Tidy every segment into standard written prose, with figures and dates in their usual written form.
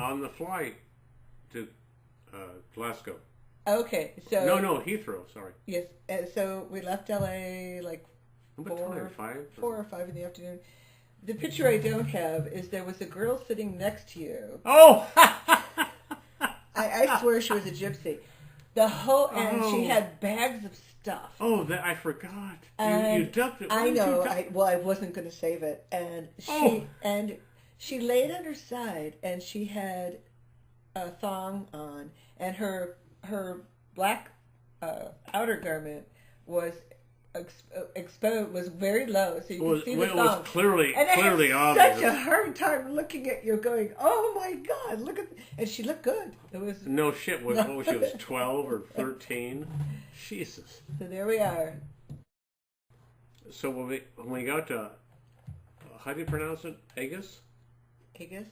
On the flight to Glasgow. Okay, so No, Heathrow. Sorry. yes, so we left LA like What time? 5? 4 or 5 in the afternoon. The picture I don't have is there was a girl sitting next to you. Oh! I swear she was a gypsy. And she had bags of stuff. Oh, that I forgot. You ducked it. I know. I wasn't going to save it, and she laid on her side, and she had a thong on, and her black outer garment was exposed, was very low, so you could see the thong. It was clearly obvious. obvious. Such a hard time looking at you, going, "Oh my God, look at!" And she looked good. It was no shit. What was she? Was 12 or 13? Jesus. So there we are. So when we got to, how do you pronounce it? Aegis? Aegis?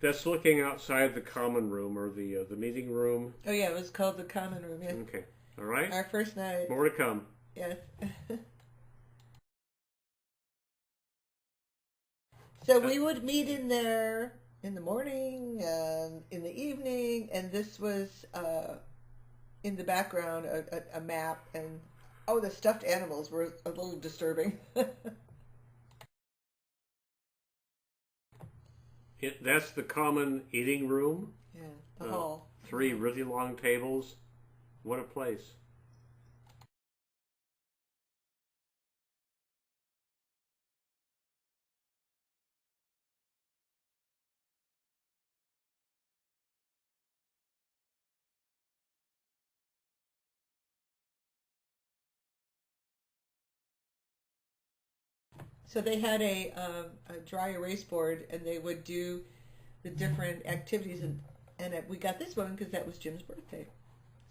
That's looking outside the common room or the meeting room. Oh yeah, it was called the common room. Yes. Okay. All right. Our first night. More to come. Yes. So we would meet in there in the morning, in the evening, and this was in the background a map, and the stuffed animals were a little disturbing. That's the common eating room. Yeah, the hall. 3 really long tables. What a place. So they had a dry erase board, and they would do the different activities, and we got this one because that was Jim's birthday.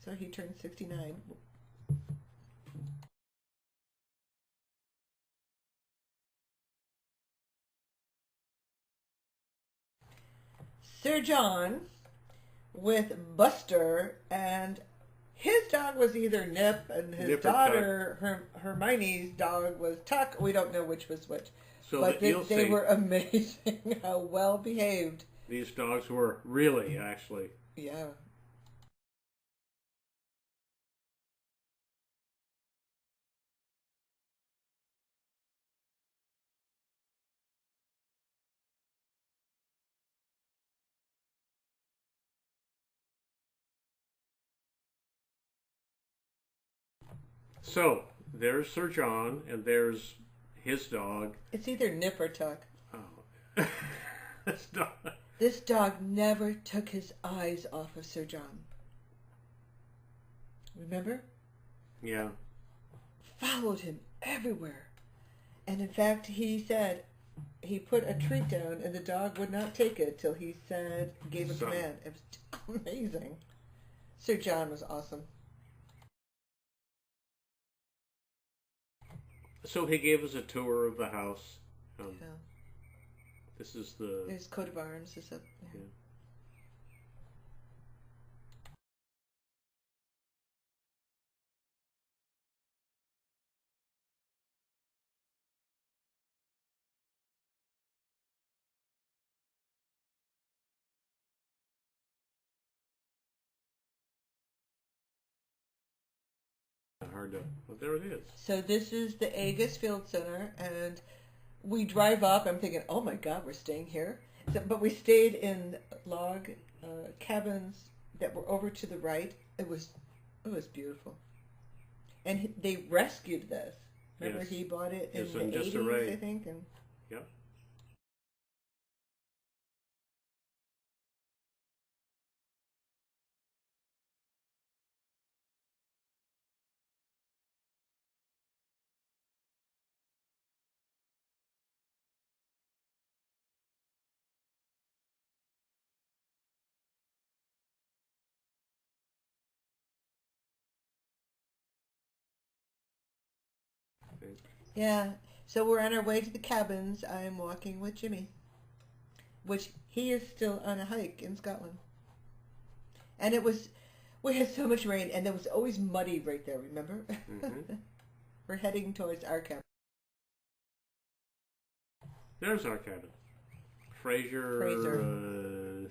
So he turned 69. Sir John with Buster, and his dog was either Nip, and his daughter, Hermione's dog, was Tuck. We don't know which was which. So but they were amazing how well behaved. These dogs were really, actually. Yeah. So, there's Sir John, and there's his dog. It's either Nip or Tuck. Oh. This dog never took his eyes off of Sir John. Remember? Yeah. Followed him everywhere. And in fact, he said he put a treat down, and the dog would not take it till he gave a command. It was amazing. Sir John was awesome. So he gave us a tour of the house. Yeah. This is his coat of arms is up there. Yeah. Hard to. Well, there it is. So this is the Aegis Field Center, and we drive up. I'm thinking, oh my God, we're staying here. But we stayed in log cabins that were over to the right. It was beautiful, and they rescued this. Remember, yes. He bought it in the 80s, disarray. I think, and yep. yeah. So we're on our way to the cabins. I'm walking with Jimmy, which he is still on a hike in Scotland. And we had so much rain, and it was always muddy right there, remember? Mm-hmm. We're heading towards our cabin. There's our cabin. Fraser.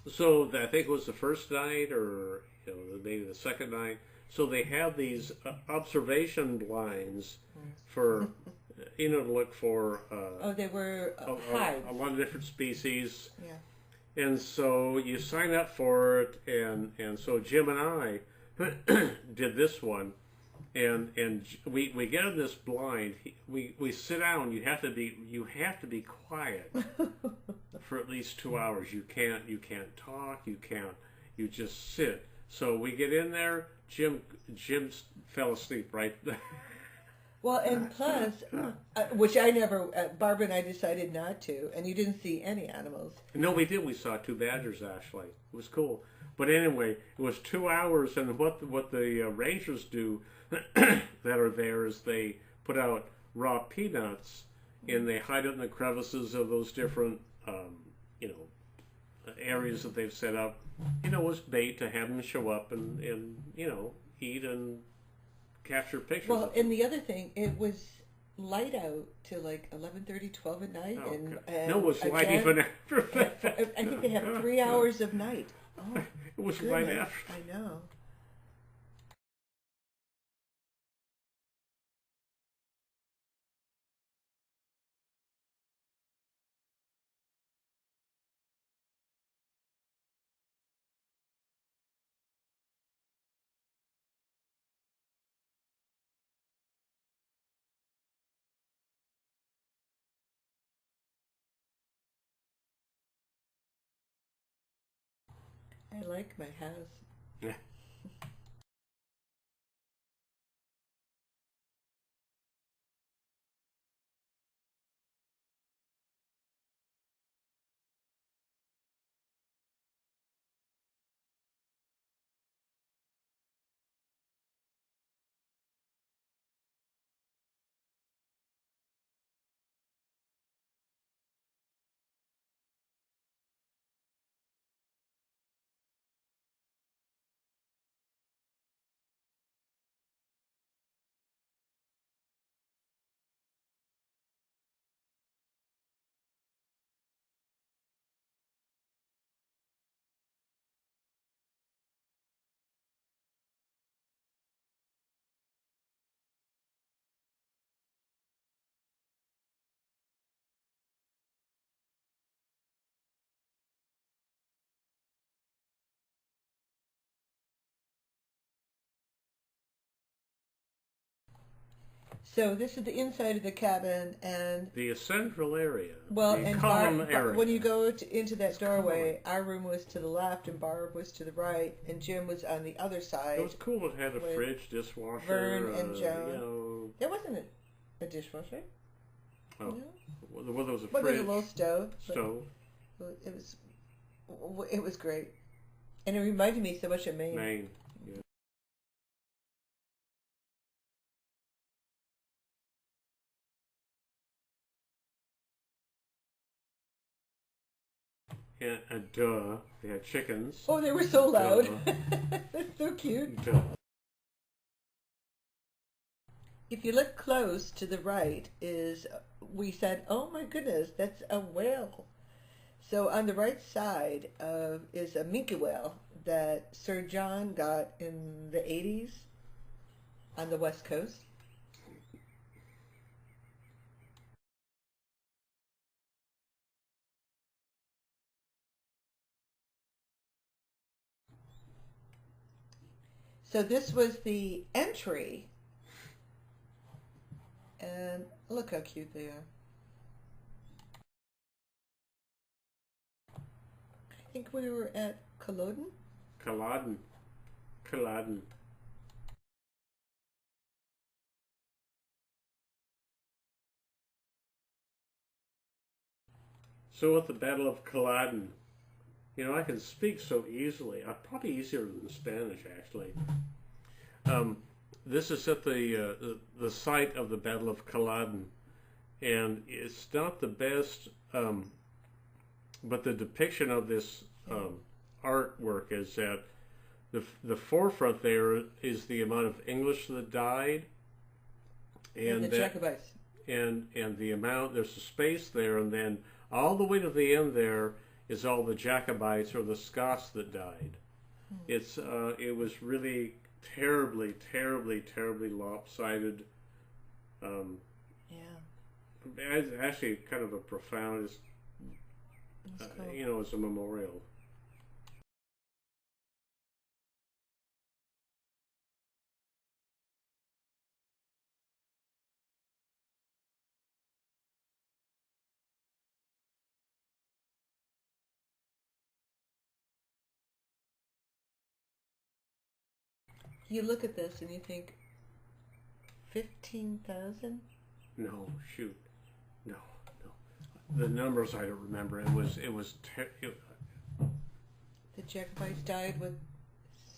So I think it was the first night, or maybe the second night. So they have these observation blinds for to look for Oh, they were hives. a lot of different species. Yeah. And so you sign up for it, and so Jim and I did this one, and we get in this blind. We sit down. You have to be quiet for at least 2 hours. You can't talk. You just sit. So we get in there. Jim fell asleep right there. Well, and plus, which I never, Barbara and I decided not to, and you didn't see any animals. No, we did. We saw 2 badgers, actually. It was cool. But anyway, it was 2 hours, and what the rangers do that are there is they put out raw peanuts, and they hide it in the crevices of those different, areas that they've set up, as bait to have them show up and eat and capture pictures. Well, and the other thing, it was light out till like 11:30, 12 at night. Oh, and no, it was light even after that. I think they have 3 hours of night. Oh, it was goodness. light after. I know. I like my house. Yeah. So this is the inside of the cabin, and The central area. well, the and common area. when you go into that doorway, our room was to the left, and Barb was to the right, and Jim was on the other side. It was cool. It had a with fridge, dishwasher. Vern and Joan. There wasn't a dishwasher. Oh, No? well, there was a Well, fridge. there's a little stove. Stove. It was great, and it reminded me so much of Maine. Maine. Yeah. And duh, they had chickens. Oh, they were so loud. Duh. They're so cute. Duh. If you look close to the right we said, oh my goodness, that's a whale. So on the right side is a minke whale that Sir John got in the 80s on the West Coast. So this was the entry, and look how cute they are. I think we were at Culloden. Culloden. Culloden. So at the Battle of Culloden, I can speak so easily. Probably easier than Spanish, actually. This is at the site of the Battle of Culloden, and it's not the best, but the depiction of this artwork is that the forefront there is the amount of English that died, And the and that Jacobites. and the amount there's a space there, and then all the way to the end there is all the Jacobites or the Scots that died. It was really terribly, terribly, terribly lopsided. Um, Yeah. Actually, kind of a profound, That's cool. as a memorial. You look at this and you think, 15,000? No, shoot, no, no. The numbers I don't remember. The Jacobites died with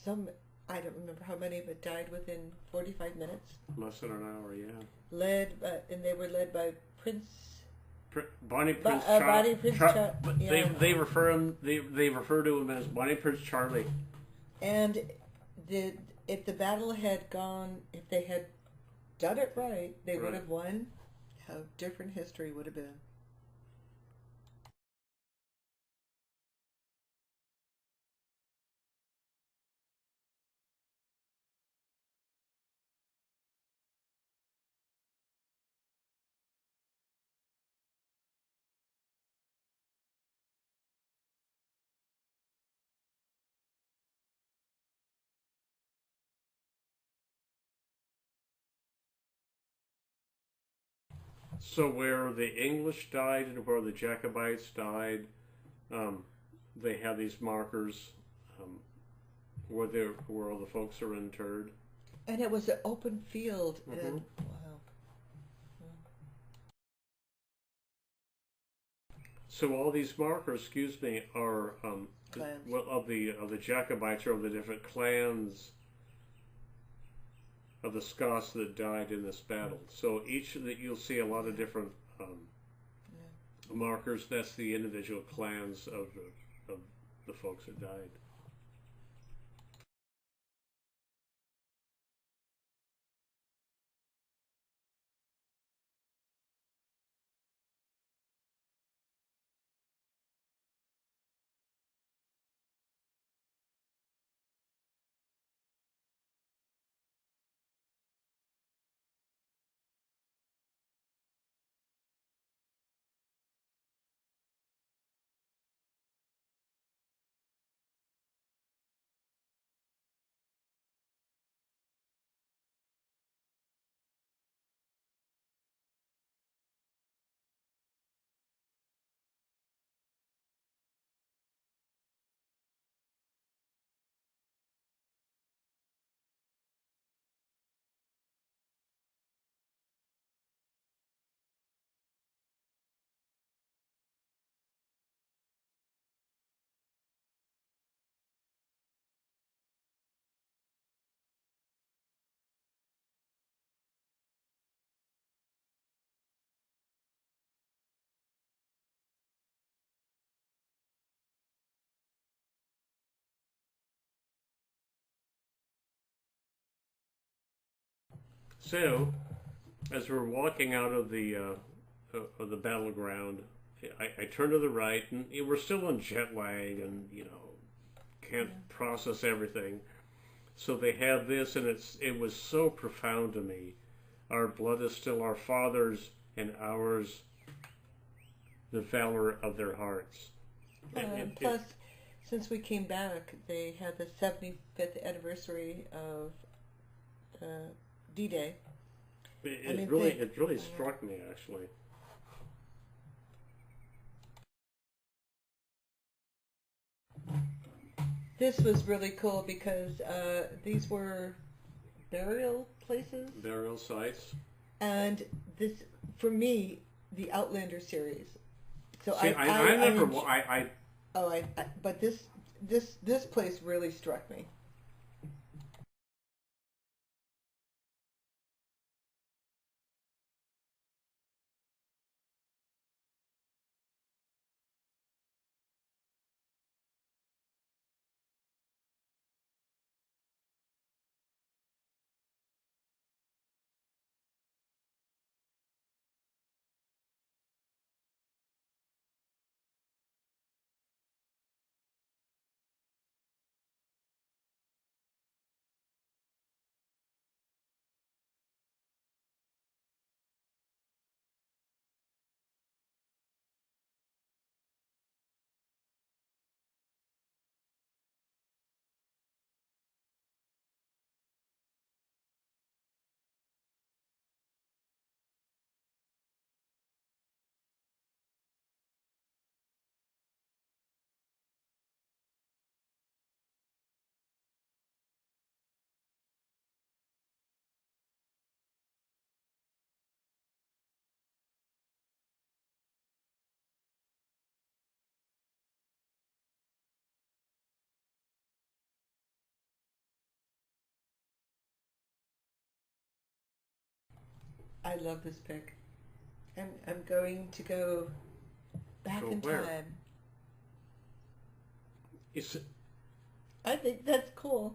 some, I don't remember how many, but died within 45 minutes. Less than an hour, yeah. And they were led by Prince. Bonnie Prince Bonnie Prince yeah. They refer to him as Bonnie Prince Charlie. And if the battle had gone, if they had done it right, they would have won. How different history would have been. So where the English died and where the Jacobites died, they have these markers where all the folks are interred. And it was an open field. Mm-hmm. And wow. So all these markers, excuse me, are Clans. well, of the Jacobites or of the different clans of the Scots that died in this battle. So each that you'll see a lot of different markers. That's the individual clans of the folks that died. So, as we're walking out of the battleground, I turn to the right, and we're still in jet lag, and can't process everything. So they have this, and it was so profound to me. Our blood is still our fathers, and ours the valor of their hearts. Plus, since we came back, they had the 75th anniversary of D-Day. It really struck me, actually. This was really cool because these were burial places. Burial sites. And this, for me, the Outlander series. So but this place really struck me. I love this pic. I'm going to go back Go in where? time. It's, I think that's cool.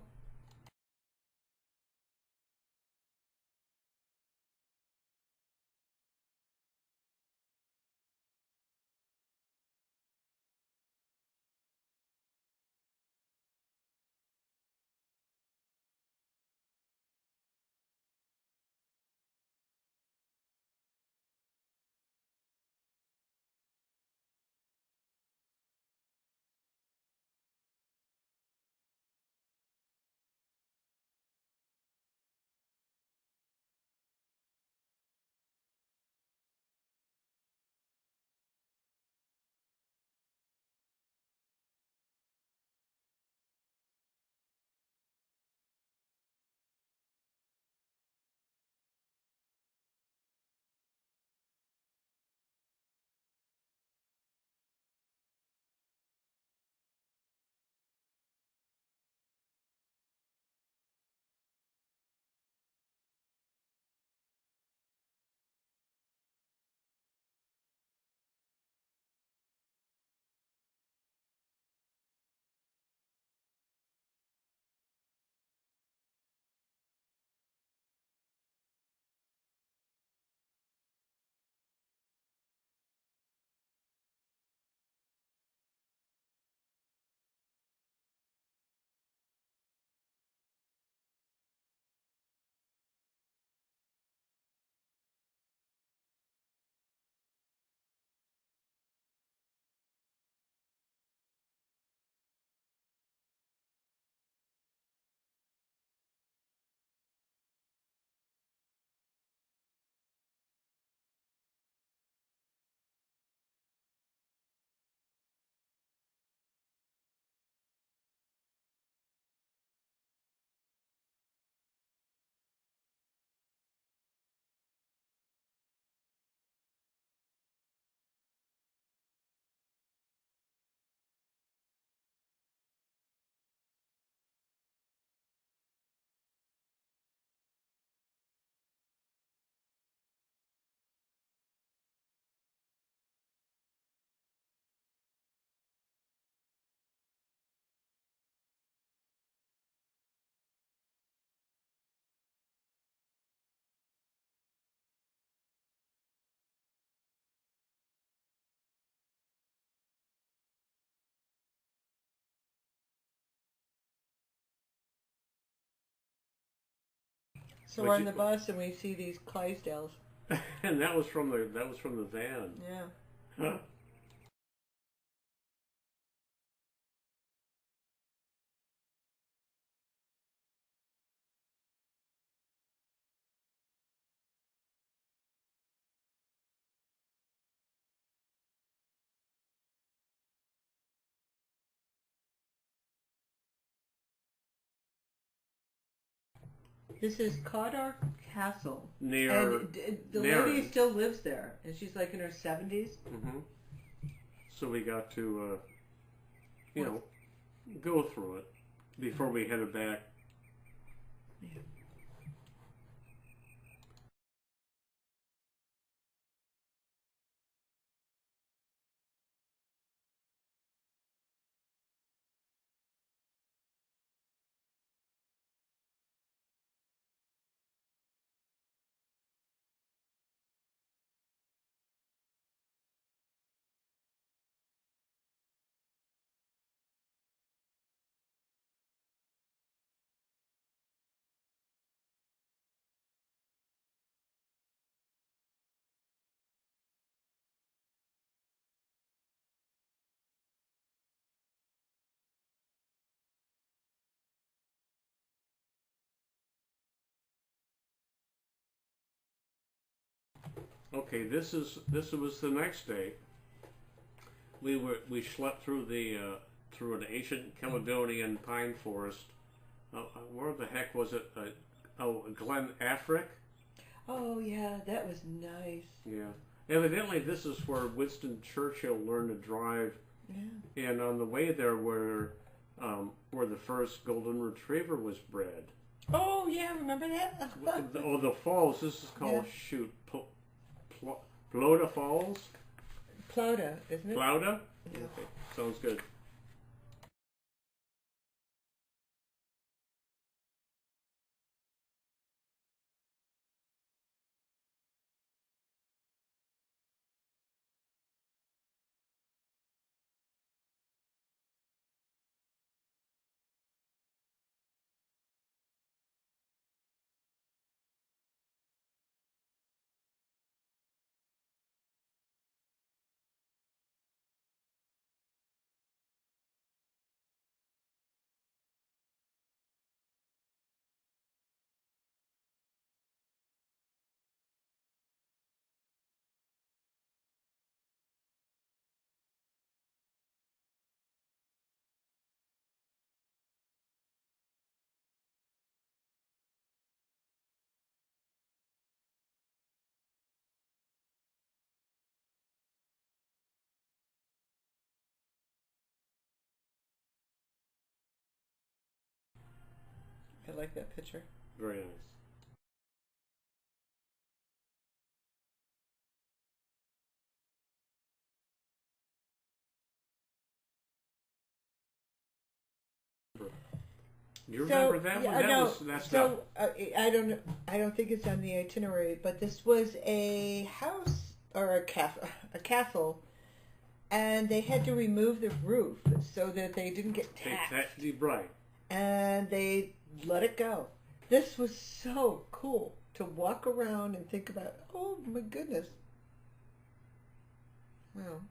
So we're on the bus and we see these Clydesdales. and that was from the van. Yeah. Huh? This is Cawdor Castle. Near And the lady still lives there. And she's like in her 70s. Mm-hmm. So we got to, go through it before we headed back. Yeah. Okay, this was the next day. We slept through through an ancient Caledonian pine forest. Where the heck was it? Glen Affric. Oh yeah, that was nice. Yeah. Evidently, this is where Winston Churchill learned to drive. Yeah. And on the way there, where the first golden retriever was bred. Oh yeah, remember that? Oh, the falls. This is called Yeah. shoot. Plota Falls. Plowda, isn't it? Plowda. Yeah. Okay, sounds good. I like that picture. Very nice. Do you remember that one? That no. was that's not. So I don't. I don't think it's on the itinerary, but this was a house or a castle, and they had to remove the roof so that they didn't get taxed, Exactly right. and they let it go. This was so cool to walk around and think about. Oh my goodness! Wow.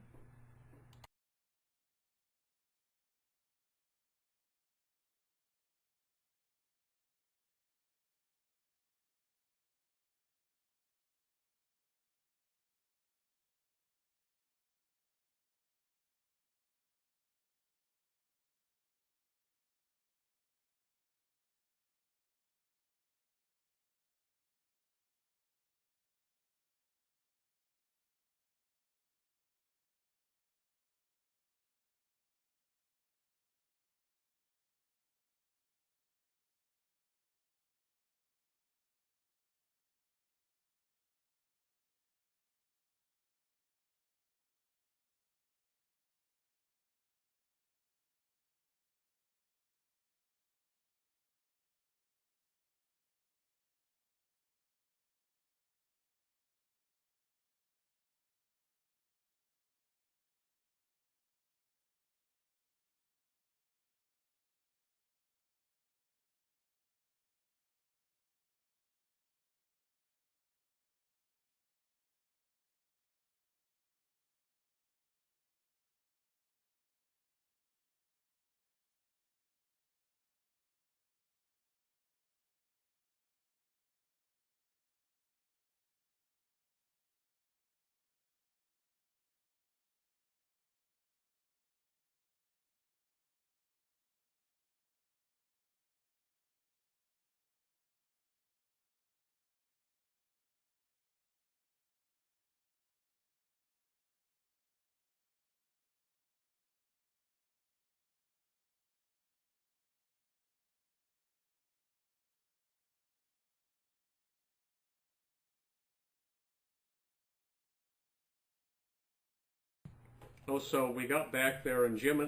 Oh, so we got back there, and Jim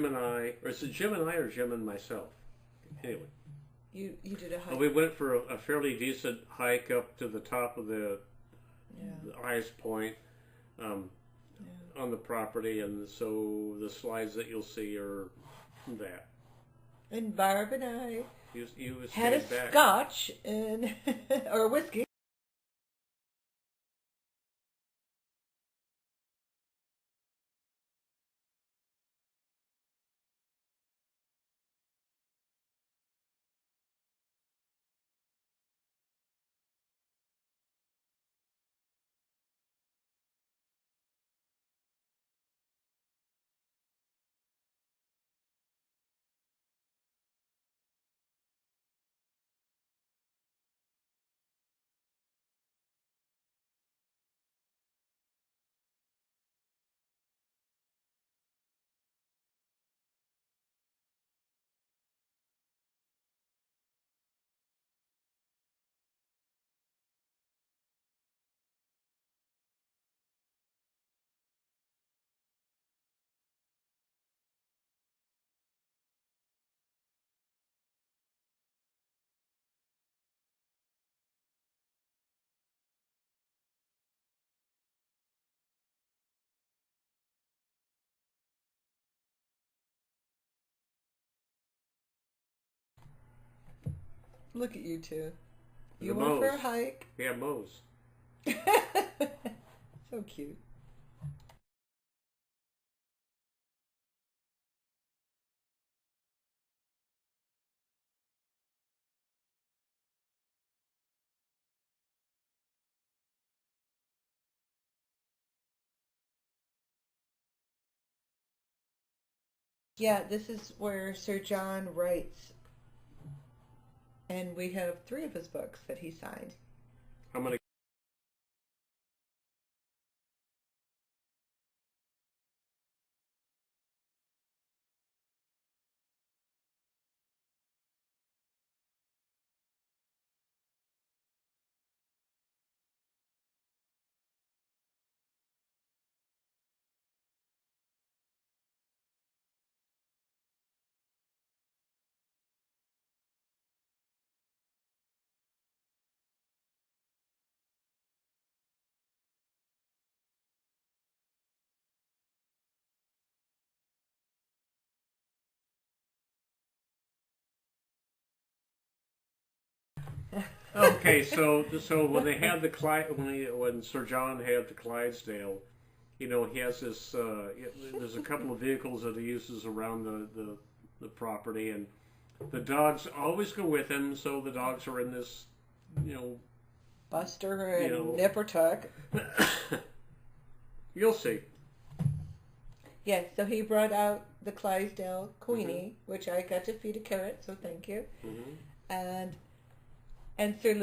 and I, or is it Jim and I or Jim and myself? Anyway, You did a hike. we went for a fairly decent hike up to the top of Yeah. the highest point um, Yeah. on the property, and so the slides that you'll see are that. And Barb and I You had a stayed back. scotch and or whiskey. Look at you two. The You went for a Moe's. hike. Yeah, Moe's. So cute. Yeah, this is where Sir John writes, and we have 3 of his books that he signed. I'm gonna. Okay, so when they had the when Sir John had the Clydesdale, he has this. There's a couple of vehicles that he uses around the property, and the dogs always go with him. So the dogs are in this, Buster and Nip or Tuck. You'll see. Yes, so he brought out the Clydesdale Queenie, which I got to feed a carrot, so thank you. Mm-hmm. And Lady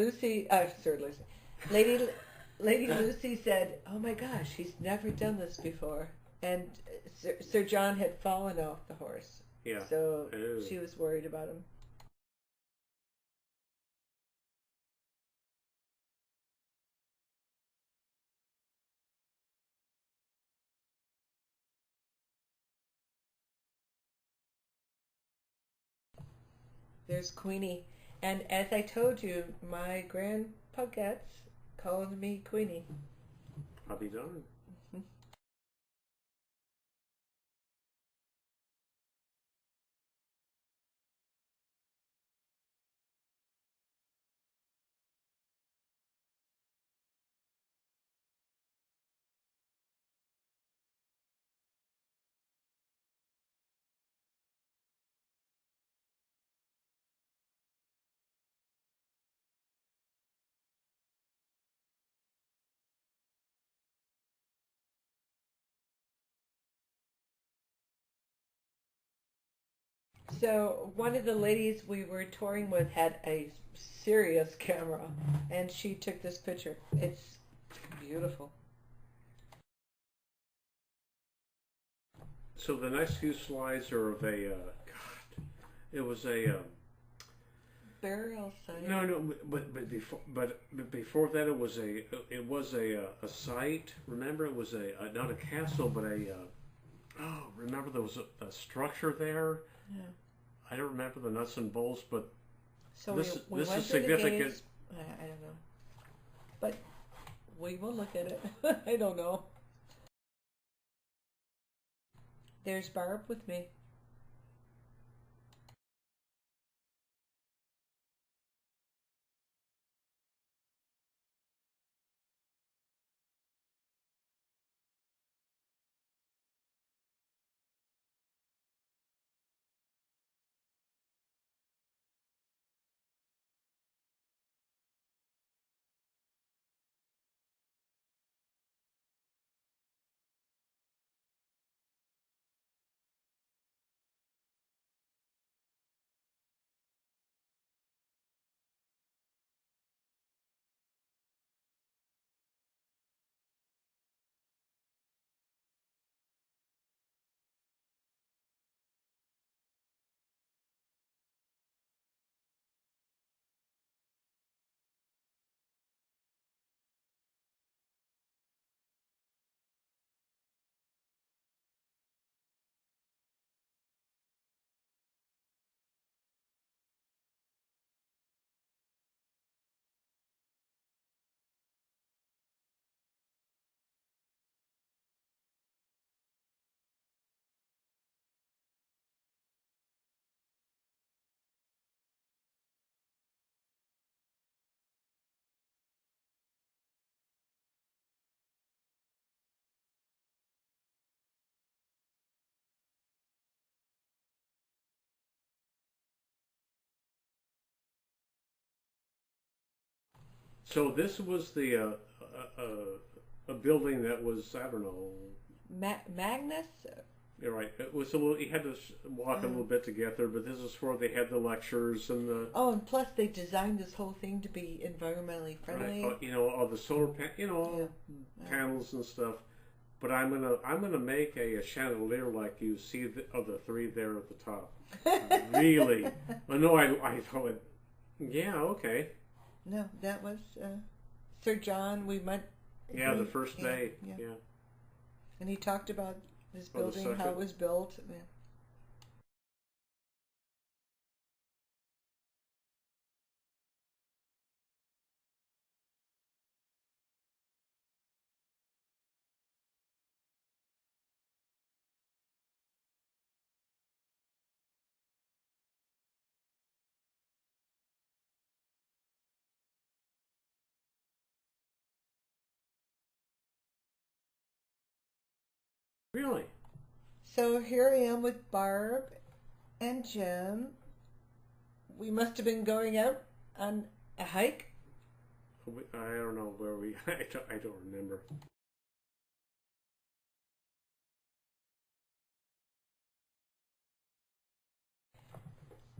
Lucy said, "Oh my gosh, he's never done this before." And Sir John had fallen off the horse. Yeah. So she was worried about him. There's Queenie. And as I told you, my grand puggets called me Queenie. I'll be darned. So one of the ladies we were touring with had a serious camera, and she took this picture. It's beautiful. So the next few slides are of a. God, it was a. Burial site. No, but before that it was a site. Remember, it was a not a castle, but a. Remember there was a structure there. Yeah. I don't remember the nuts and bolts, but So this we is went significant. I don't know, but we will look at it. I don't know. There's Barb with me. So this was a building that was, I don't know. Magnus? You're right. It was a little. You had to walk a little bit to get there, but this is where they had the lectures and the. Oh, and plus they designed this whole thing to be environmentally friendly. Right. You know, all the solar, panels and stuff. But I'm gonna make a chandelier like you see of the three there at the top. Really? Oh, no, I thought. Yeah. Okay. No, that was Sir John. We met. Yeah, the first day. Yeah. And he talked about this Oh, the building, how it was built. Yeah. Really? So here I am with Barb and Jim. We must have been going out on a hike. I don't know where we. I don't remember.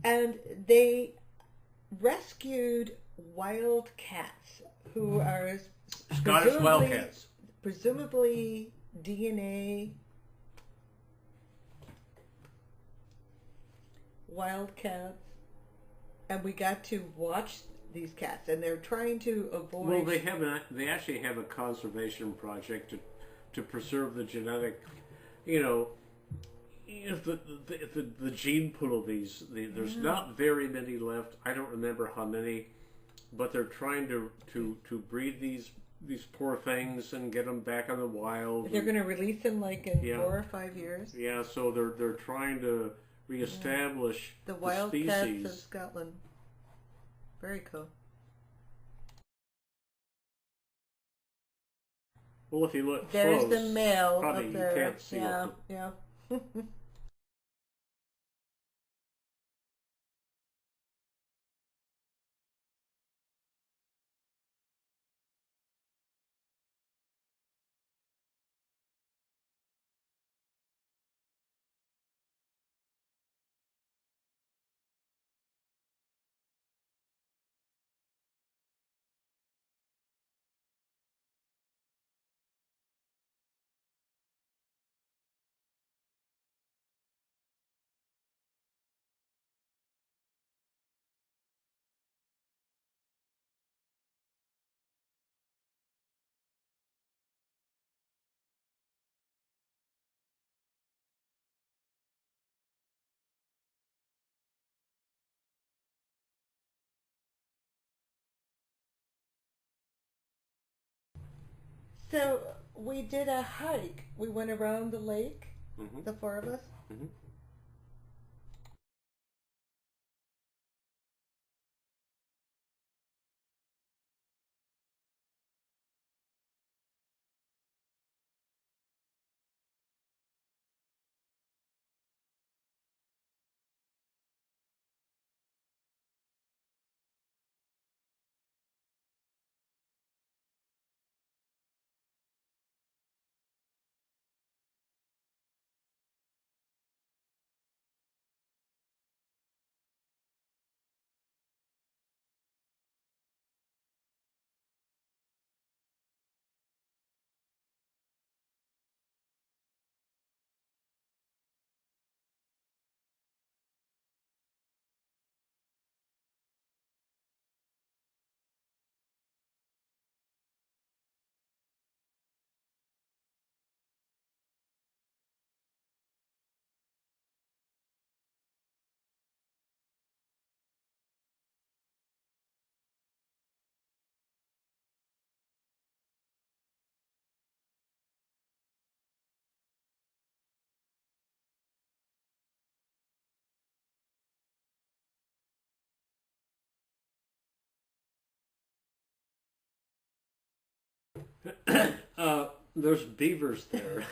And they rescued wild cats who are Scottish Wildcats. Presumably DNA wildcats. And we got to watch these cats, and they're trying to avoid. Well, they actually have a conservation project to preserve the genetic, the gene pool of these. There's not very many left. I don't remember how many, but they're trying to breed these poor things and get them back in the wild. They're going to release them like in 4 or 5 years. Yeah, so they're trying to reestablish the wild species. cats of Scotland. Very cool. Well, if you look there's close, the male probably up there. You can't see yeah, it. yeah. So we did a hike. We went around the lake, the 4 of us. Mm-hmm. There's beavers there.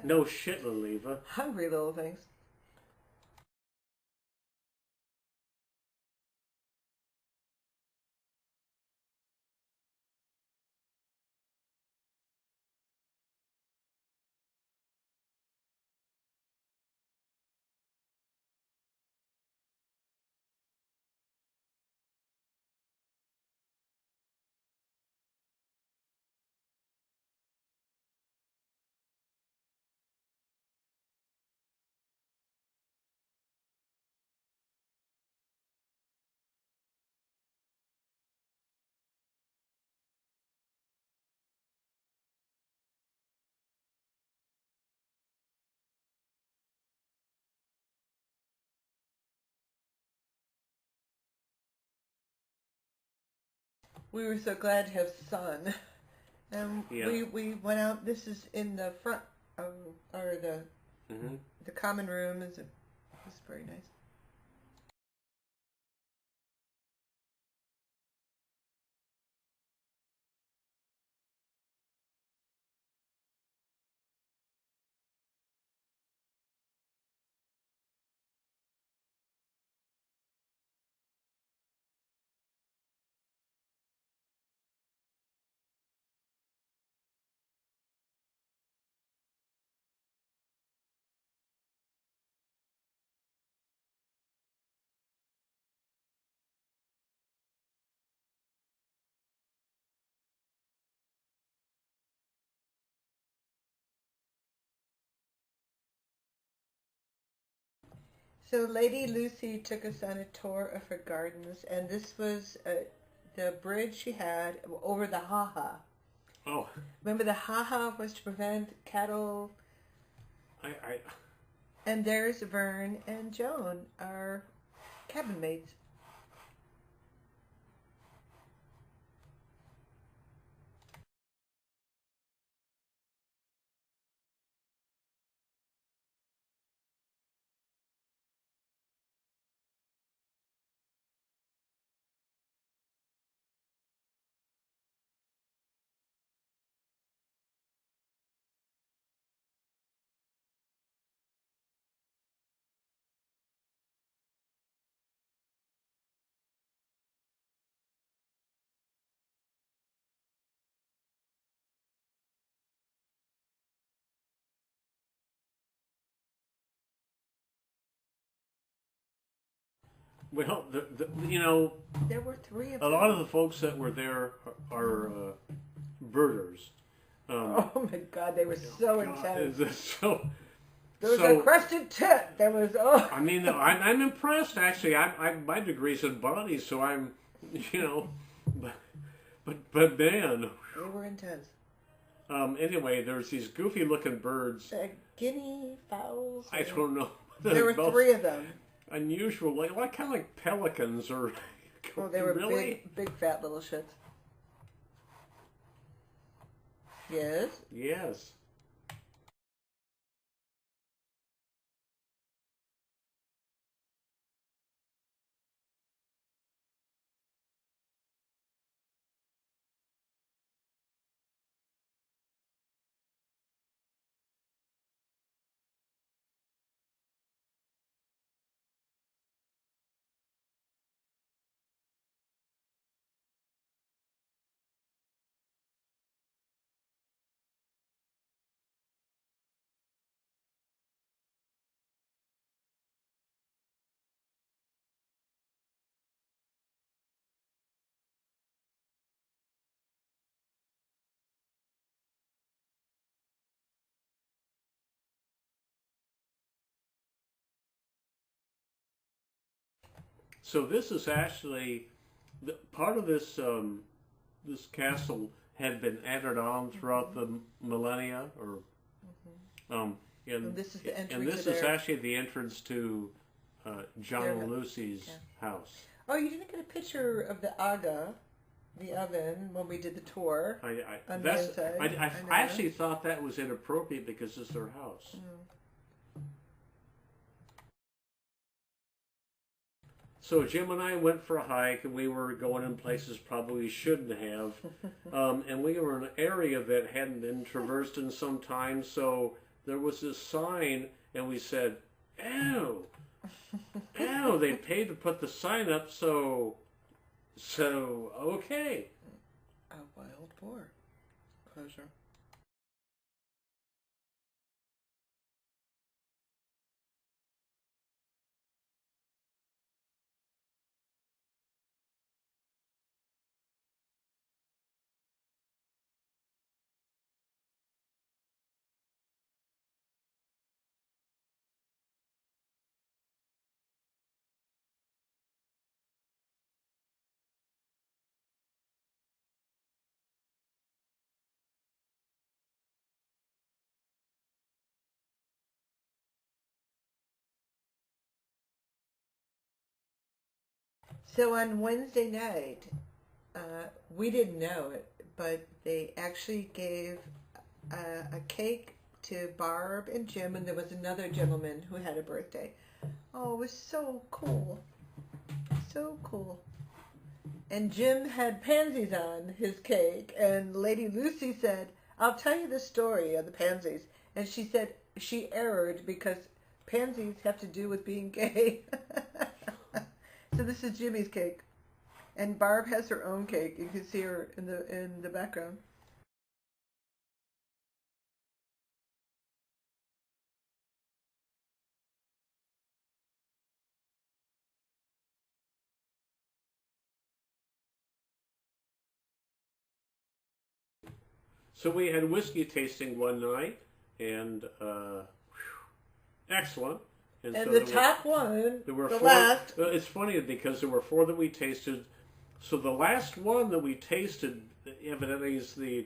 No shit, Laliva. Hungry little things. we were so glad to have sun. And Yeah. we went out. This is in the front of, or Hmm. the common room. It's very nice. So Lady Lucy took us on a tour of her gardens, and this was the bridge she had over the Ha-Ha. Oh, Remember the Ha-Ha was to prevent cattle. I And there's Vern and Joan, our cabin mates. well, you know, There were three of a them. lot of the folks that were there are birders. Oh my God, they were so God, intense. so There was so. a crested tit. There was I mean, I'm impressed actually. My degree's in botany, so I'm, you know, but man. They were intense. Anyway, there's these goofy looking birds. Guinea fowls. I don't know. There were Both three of them. unusual, like kind of like pelicans or. Oh, they were really? big fat little shits. Yes. Yes. So this is actually part of this. This castle had been added on throughout the millennia, or And this is the entry and this to is their... actually the entrance to John Their- and Lucy's house. Oh, you didn't get a picture of the aga, the oven, when we did the tour. On the inside. I I know. actually thought that was inappropriate because it's their house. So Jim and I went for a hike, and we were going in places probably we shouldn't have, and we were in an area that hadn't been traversed in some time. So there was this sign, and we said, "Ew, ew!" They paid to put the sign up, so okay. A wild boar. Closure. So on Wednesday night, we didn't know it, but they actually gave a cake to Barb and Jim, and there was another gentleman who had a birthday. Oh, it was so cool. So cool. And Jim had pansies on his cake, and Lady Lucy said, I'll tell you the story of the pansies. And she said she erred because pansies have to do with being gay. So this is Jimmy's cake. And Barb has her own cake. You can see her in the background. So we had whiskey tasting one night, and excellent. And so the top one, there were the four, last. It's funny because there were four that we tasted. So the last one that we tasted, evidently, is the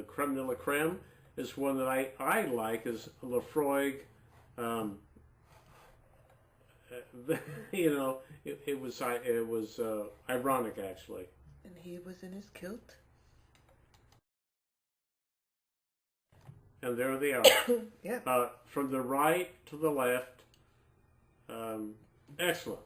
creme de la creme. Is one that I like, is Lafroig. You know, it was ironic actually. And he was in his kilt. And there they are. Yeah. From the right to the left. Excellent.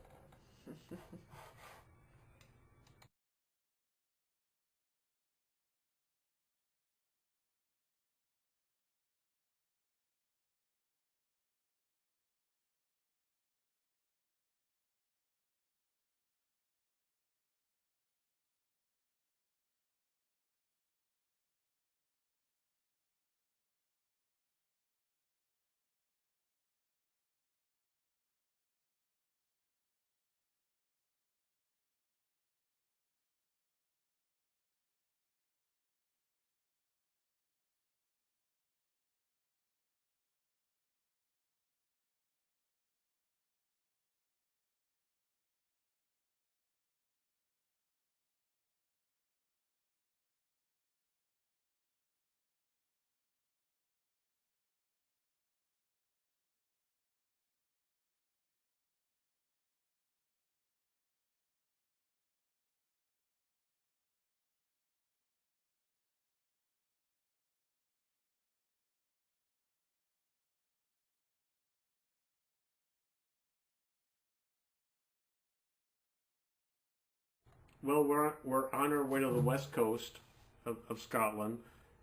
Well, we're on our way to the west coast of Scotland.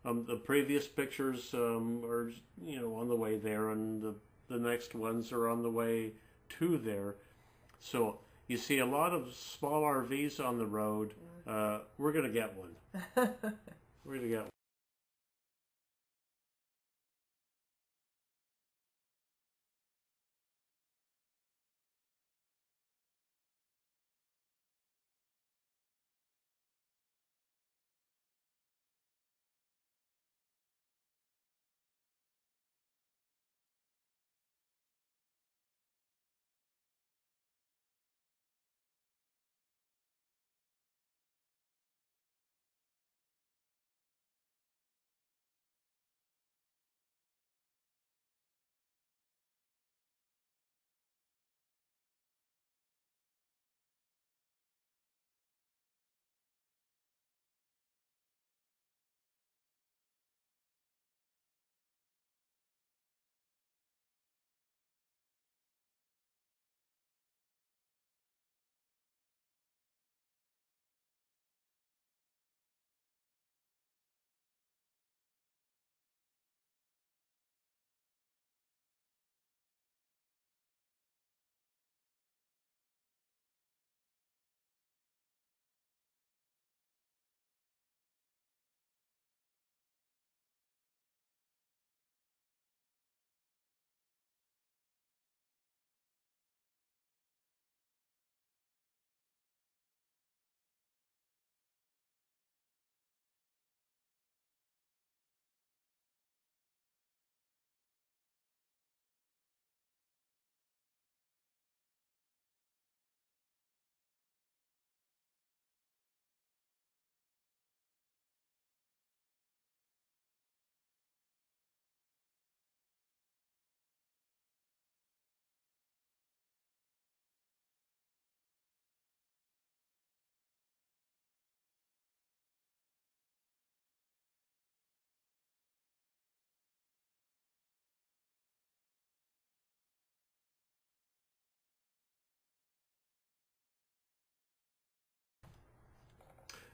The previous pictures are on the way there, and the next ones are on the way to there. So you see a lot of small RVs on the road. We're gonna get one. We're gonna get one.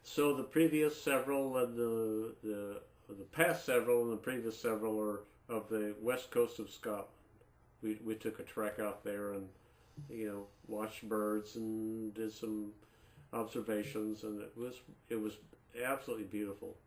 So the previous several and the past several and the previous several are of the west coast of Scotland. We took a trek out there and watched birds and did some observations, and it was absolutely beautiful.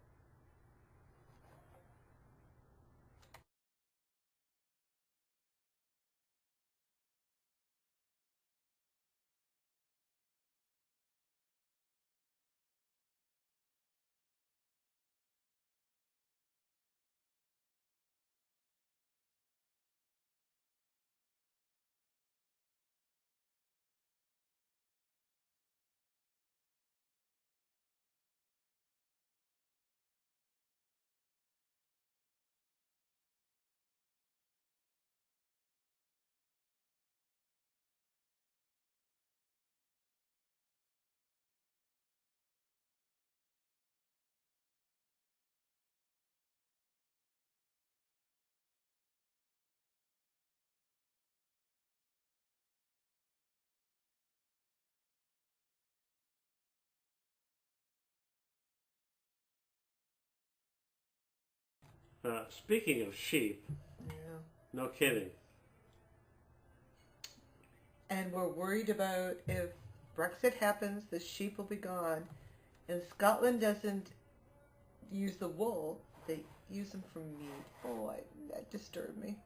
Speaking of sheep, Yeah. no kidding. And we're worried about if Brexit happens, the sheep will be gone. And Scotland doesn't use the wool; they use them for meat. Oh, that disturbed me.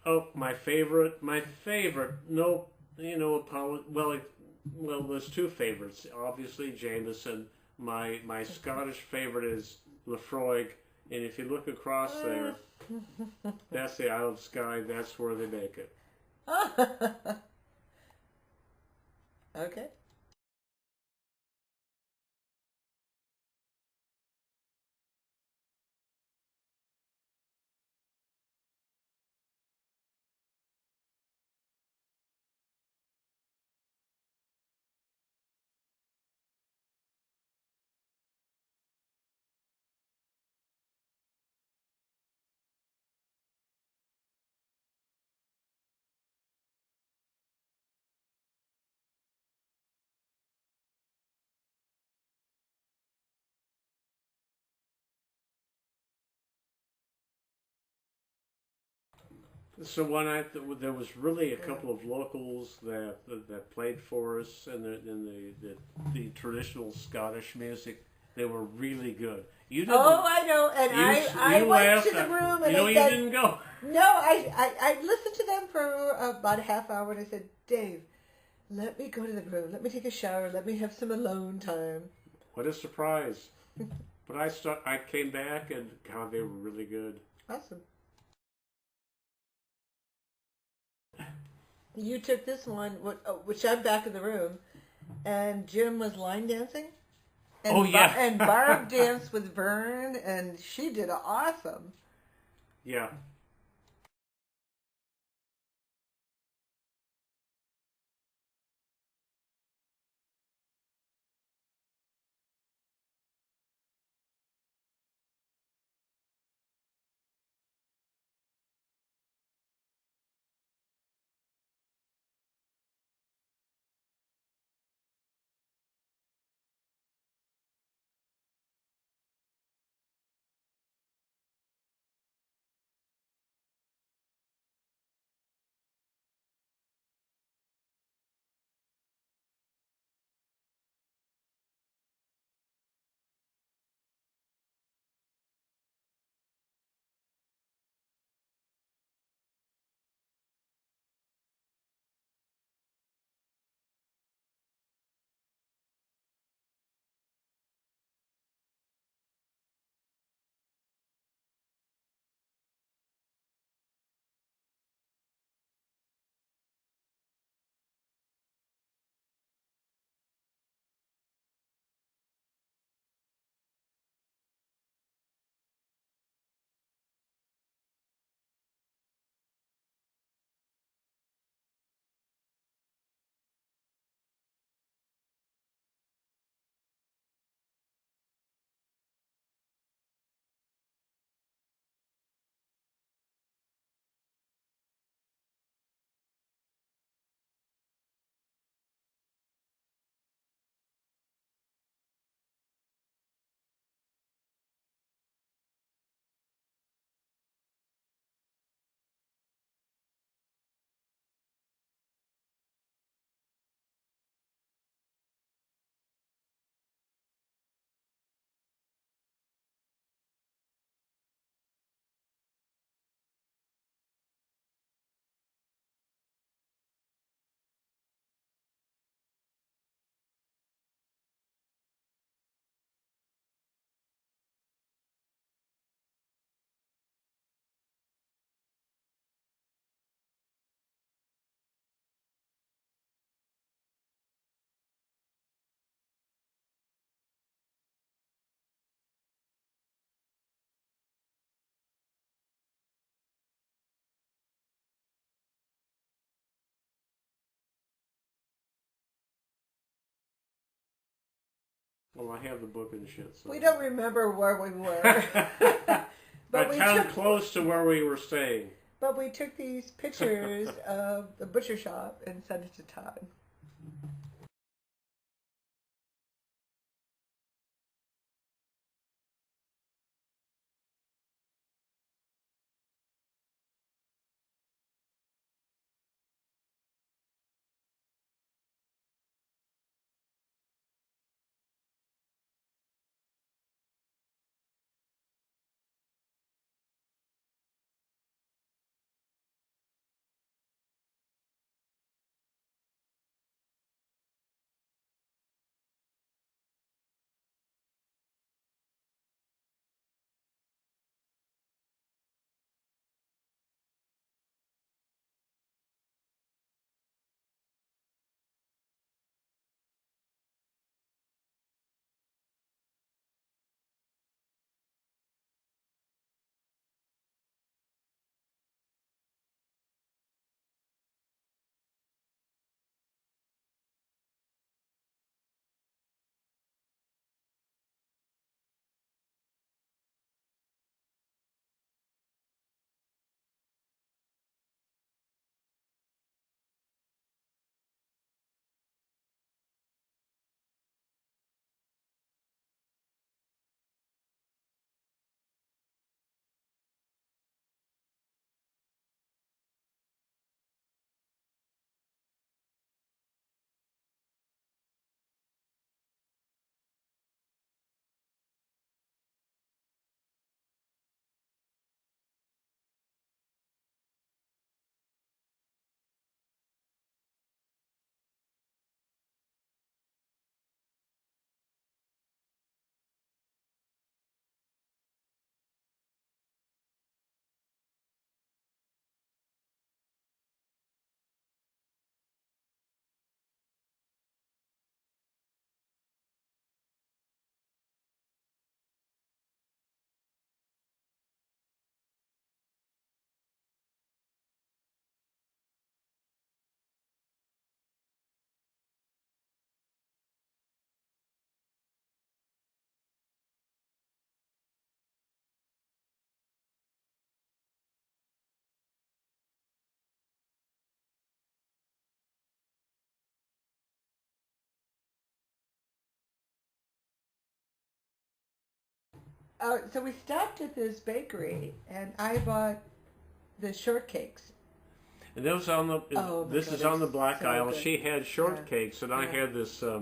Oh, my favorite. No, well, there's two favorites. Obviously, Jameson. My Scottish favorite is Lefroy, and if you look across there, that's the Isle of Skye. That's where they make it. Okay. So one night there was really a couple of locals that played for us in the traditional Scottish music. They were really good. You didn't. Oh, I know. And I went laughed to the room and you know I you said, didn't go. no, I listened to them for about a half hour and I said, Dave, let me go to the room. Let me take a shower. Let me have some alone time. What a surprise! But I came back and God, they were really good. Awesome. You took this one, which I'm back in the room, and Jim was line dancing. And Oh, yeah. And Barb danced with Vern, and she did awesome. Yeah. Well, I have the book and shit. So. We don't remember where we were. But I found close to where we were staying. But we took these pictures of the butcher shop and sent it to Todd. So we stopped at this bakery, and I bought the shortcakes. And those on the Oh my this God, is on the they're Black so Isle. good. She had shortcakes, and I Yeah. had this, Yeah,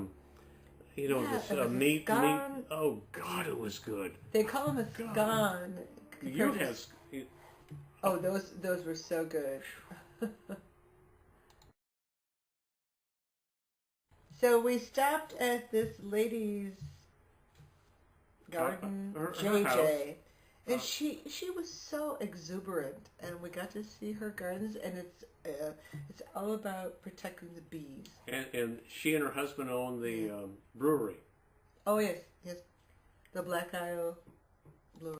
this it was a meat. scone. Oh God, it was good. They call them a scone. You compared to- had. Oh, those were so good. So we stopped at this lady's garden, her JJ, house. and she was so exuberant, and we got to see her gardens, and it's all about protecting the bees. And she and her husband own the brewery. Oh yes, yes, the Black Isle Blue.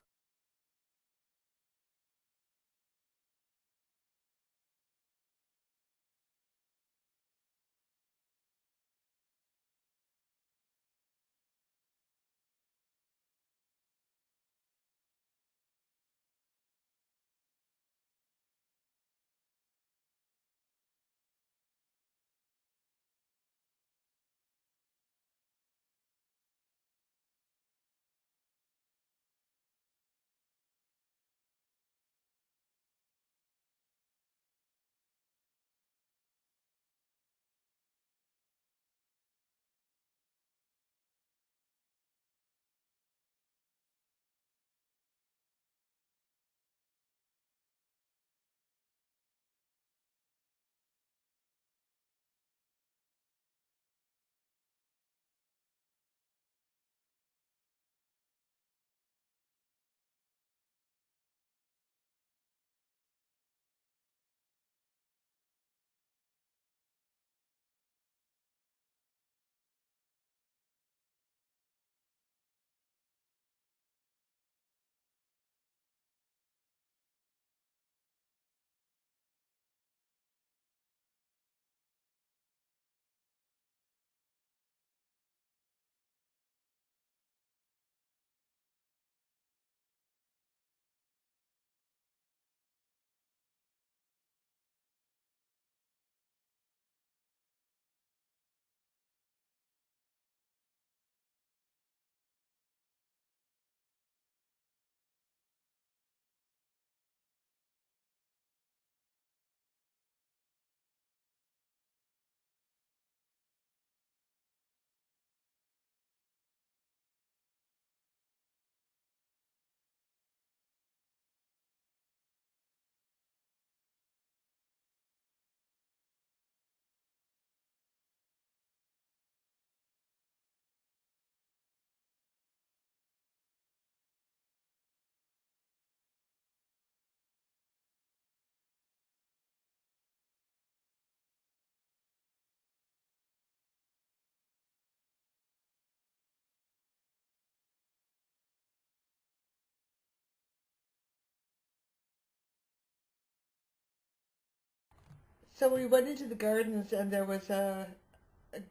So we went into the gardens, and there was a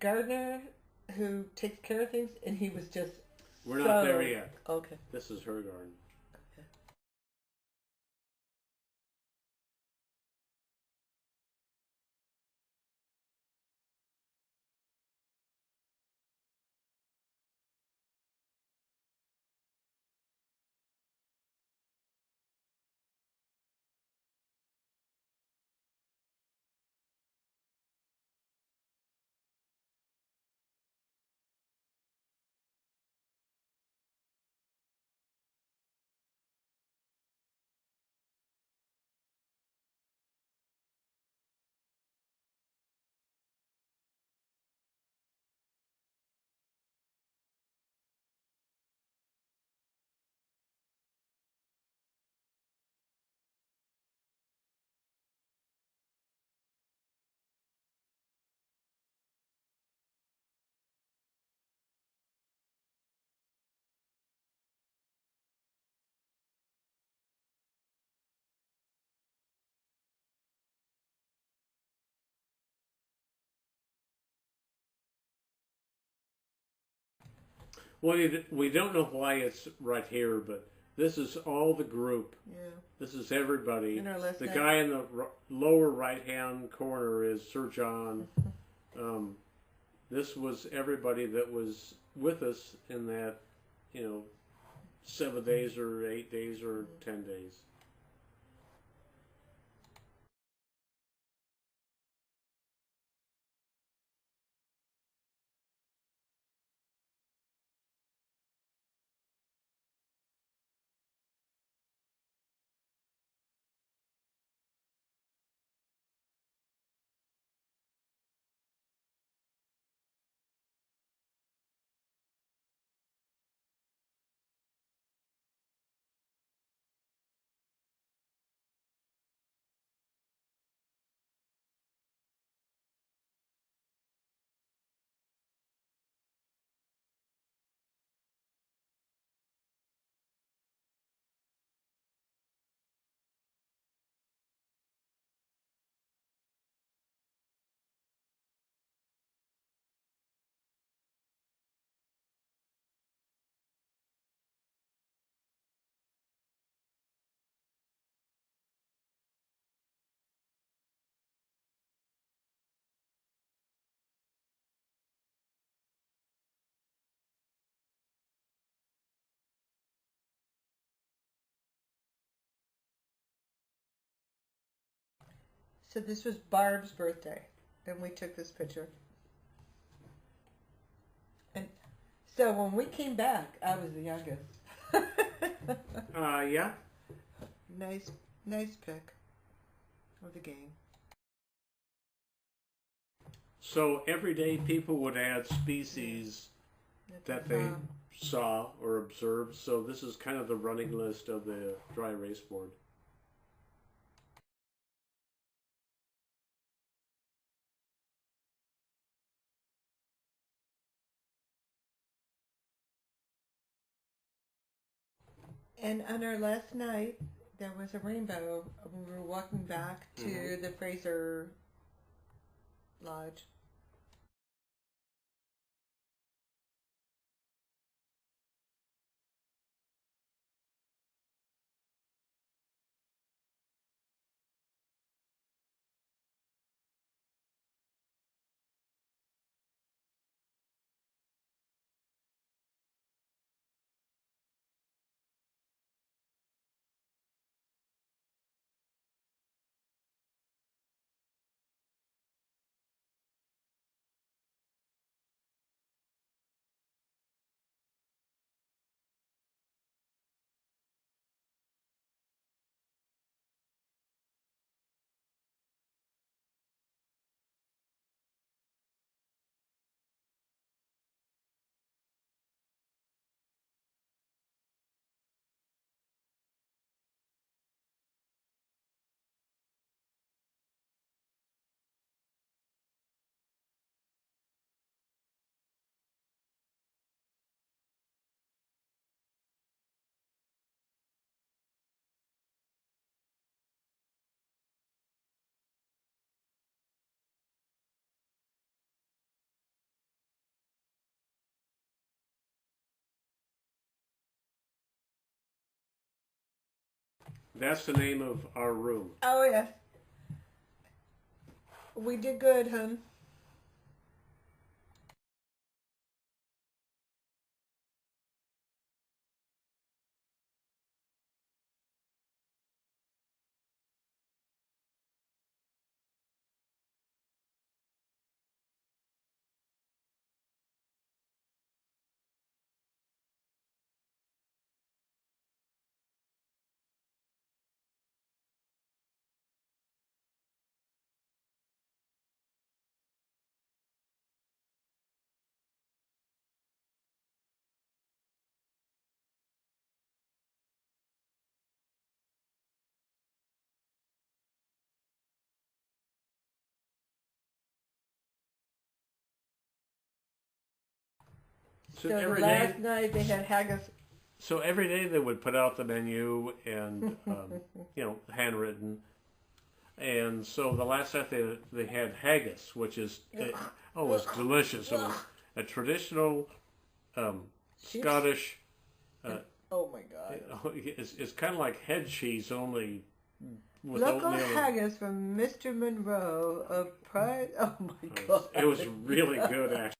gardener who takes care of things, and he was just We're not so there yet. okay. This is her garden. Well, we don't know why it's right here, but this is all the group. Yeah. This is everybody. In our list The now. guy in the lower right-hand corner is Sir John. This was everybody that was with us in that, 7 days or 8 days or 10 days. So this was Barb's birthday, and we took this picture. And so when we came back, I was the youngest. Yeah. Nice pic of the game. So every day people would add species that they saw or observed. So this is kind of the running list of the dry erase board. And on our last night, there was a rainbow. We were walking back to the Fraser Lodge. That's the name of our room. Oh, yeah. We did good, hun. So So every last day, night they had haggis. so every day they would put out the menu and handwritten. And so the last night they had haggis, which is it was delicious. It was a traditional Scottish. Oh my God! It's kind of like head cheese, only with Local oatmeal. haggis from Mr. Monroe of Pride. Oh my God! It was really good, actually.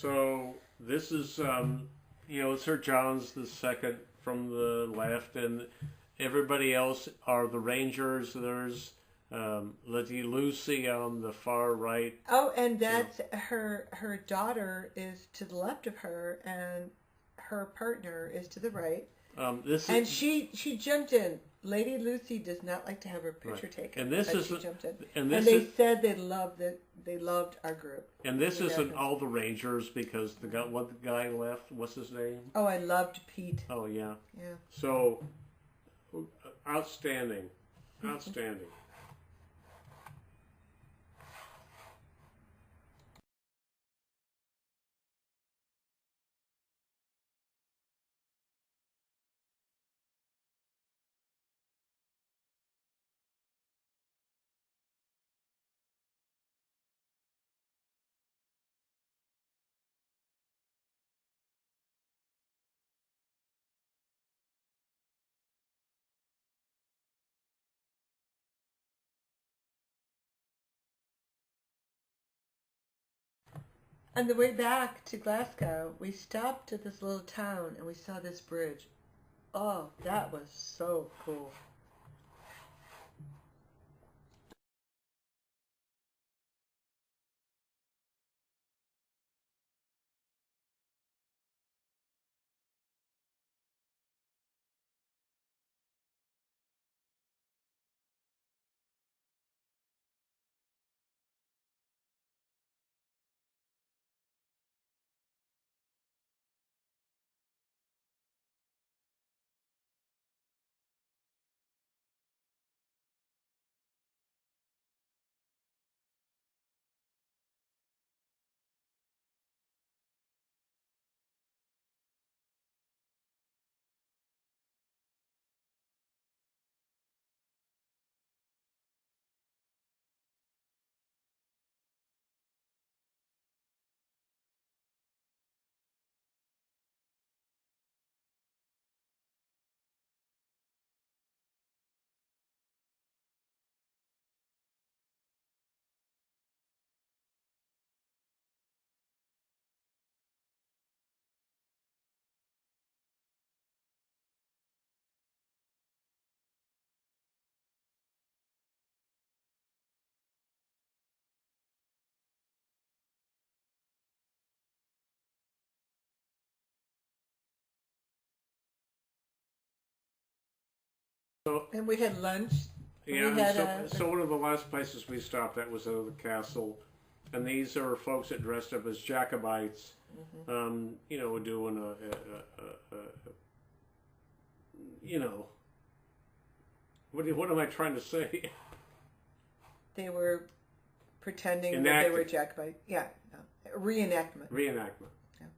So this is, Sir John's the second from the left, and everybody else are the Rangers. There's Lady Lucy on the far right. Oh, and that's her daughter is to the left of her, and her partner is to the right. She jumped in. Lady Lucy does not like to have her picture taken. And this is she jumped in. And they said they loved our group. And this isn't all the Rangers because the guy left. What's his name? Oh, I loved Pete. Oh yeah. Yeah. So outstanding. On the way back to Glasgow, we stopped at this little town and we saw this bridge. Oh, that was so cool. And we had lunch. Yeah. So one of the last places we stopped at was the castle, and these are folks that dressed up as Jacobites. Doing what am I trying to say? They were pretending that they were Jacobites. Yeah, no. Reenactment. Yeah.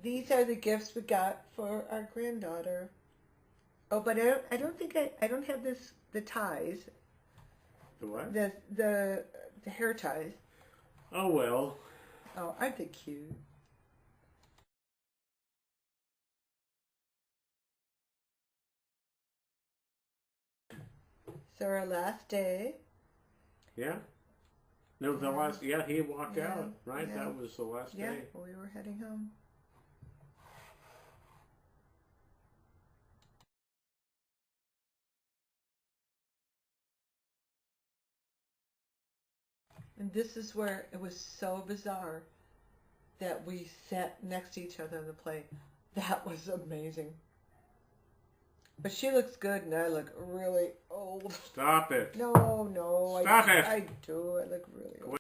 These are the gifts we got for our granddaughter. Oh, but I don't have the ties. The what? The hair ties. Oh well. Oh, aren't they cute? So our last day. Yeah. No, the last. Yeah, he walked out. Right. Yeah. That was the last day. Yeah, we were heading home. And this is where it was so bizarre that we sat next to each other on the plane. That was amazing. But she looks good and I look really old. Stop it. No. Stop it. I do. I look really old.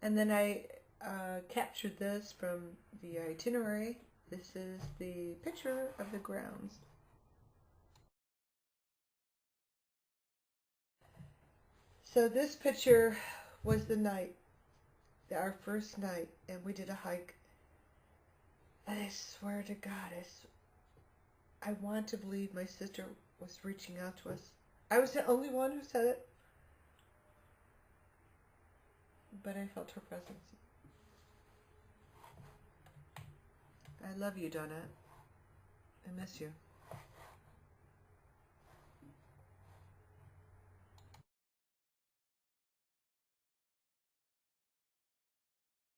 And then I captured this from the itinerary. This is the picture of the grounds. So this picture was the night, our first night, and we did a hike. And I swear to God, I want to believe my sister was reaching out to us. I was the only one who said it, but I felt her presence. I love you, Donette. I miss you.